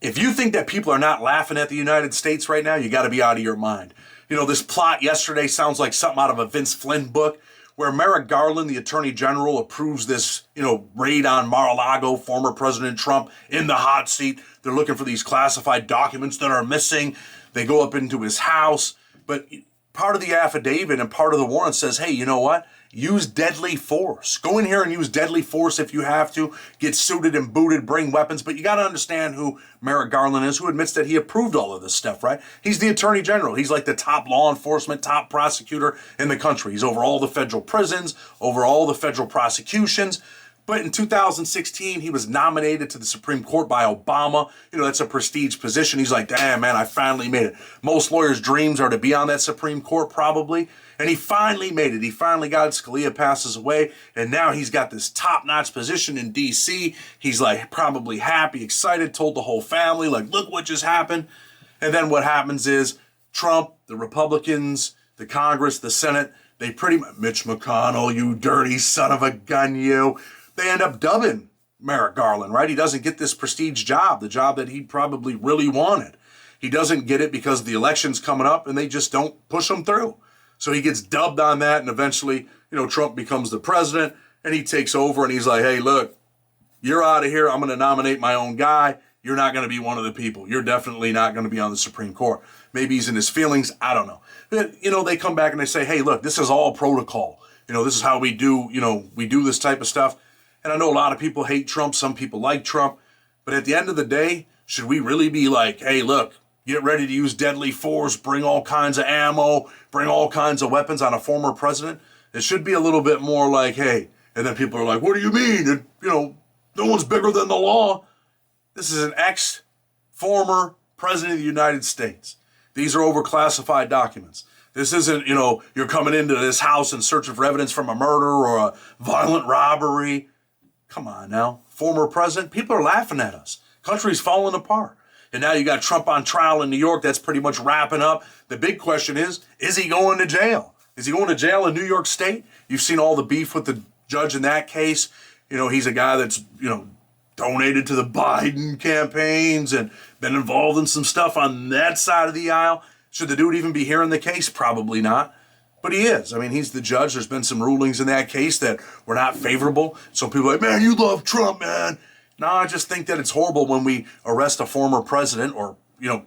If you think that people are not laughing at the United States right now, you got to be out of your mind. You know, this plot yesterday sounds like something out of a Vince Flynn book, where Merrick Garland, the Attorney General, approves this, raid on Mar-a-Lago, former President Trump in the hot seat. They're looking for these classified documents that are missing. They go up into his house. But part of the affidavit and part of the warrant says, hey, you know what? Use deadly force. Go in here and use deadly force if you have to. Get suited and booted, bring weapons. But you got to understand who Merrick Garland is, who admits that he approved all of this stuff, right? He's the Attorney General. He's like the top law enforcement, top prosecutor in the country. He's over all the federal prisons, over all the federal prosecutions. But in 2016, he was nominated to the Supreme Court by Obama. That's a prestige position. He's like, damn, man, I finally made it. Most lawyers' dreams are to be on that Supreme Court, probably. And he finally made it. He finally got it. Scalia passes away. And now he's got this top-notch position in D.C. He's like probably happy, excited, told the whole family, like, look what just happened. And then what happens is Trump, the Republicans, the Congress, the Senate, they pretty much, Mitch McConnell, you dirty son of a gun, you. They end up dubbing Merrick Garland, right? He doesn't get this prestige job, the job that he probably really wanted. He doesn't get it because the election's coming up and they just don't push him through. So he gets dubbed on that, and eventually, Trump becomes the president, and he takes over, and he's like, hey, look, you're out of here. I'm going to nominate my own guy. You're not going to be one of the people. You're definitely not going to be on the Supreme Court. Maybe he's in his feelings. I don't know. But, they come back and they say, hey, look, this is all protocol. This is how we do, we do this type of stuff. And I know a lot of people hate Trump. Some people like Trump. But at the end of the day, should we really be like, hey, look, get ready to use deadly force, bring all kinds of ammo, bring all kinds of weapons on a former president? It should be a little bit more like, hey, and then people are like, what do you mean? No one's bigger than the law. This is an ex-former president of the United States. These are overclassified documents. This isn't, you're coming into this house and searching for evidence from a murder or a violent robbery. Come on now. Former president, people are laughing at us. Country's falling apart. And now you got Trump on trial in New York. That's pretty much wrapping up. The big question is he going to jail? Is he going to jail in New York State? You've seen all the beef with the judge in that case. He's a guy that's, donated to the Biden campaigns and been involved in some stuff on that side of the aisle. Should the dude even be hearing the case? Probably not. But he is. I mean, he's the judge. There's been some rulings in that case that were not favorable. Some people are like, man, you love Trump, man. No, I just think that it's horrible when we arrest a former president or,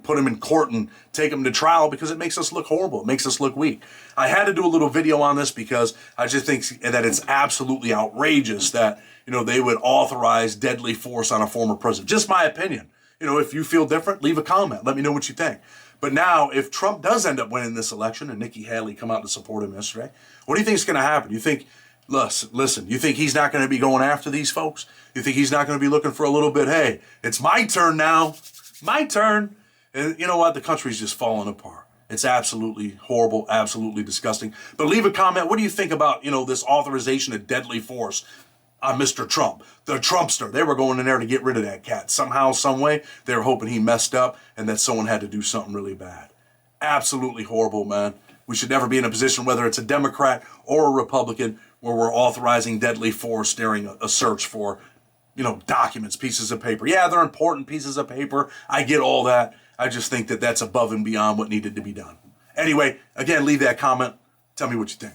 put him in court and take him to trial because it makes us look horrible. It makes us look weak. I had to do a little video on this because I just think that it's absolutely outrageous that, they would authorize deadly force on a former president. Just my opinion. If you feel different, leave a comment. Let me know what you think. But now, if Trump does end up winning this election and Nikki Haley come out to support him yesterday, what do you think is going to happen? You think, listen, you think he's not going to be going after these folks? You think he's not going to be looking for a little bit, hey, it's my turn now. My turn. And you know what? The country's just falling apart. It's absolutely horrible, absolutely disgusting. But leave a comment. What do you think about, this authorization of deadly force on Mr. Trump, the Trumpster? They were going in there to get rid of that cat. Somehow, some way, they were hoping he messed up and that someone had to do something really bad. Absolutely horrible, man. We should never be in a position, whether it's a Democrat or a Republican, where we're authorizing deadly force during a search for, documents, pieces of paper. Yeah, they're important pieces of paper. I get all that. I just think that that's above and beyond what needed to be done. Anyway, again, leave that comment. Tell me what you think.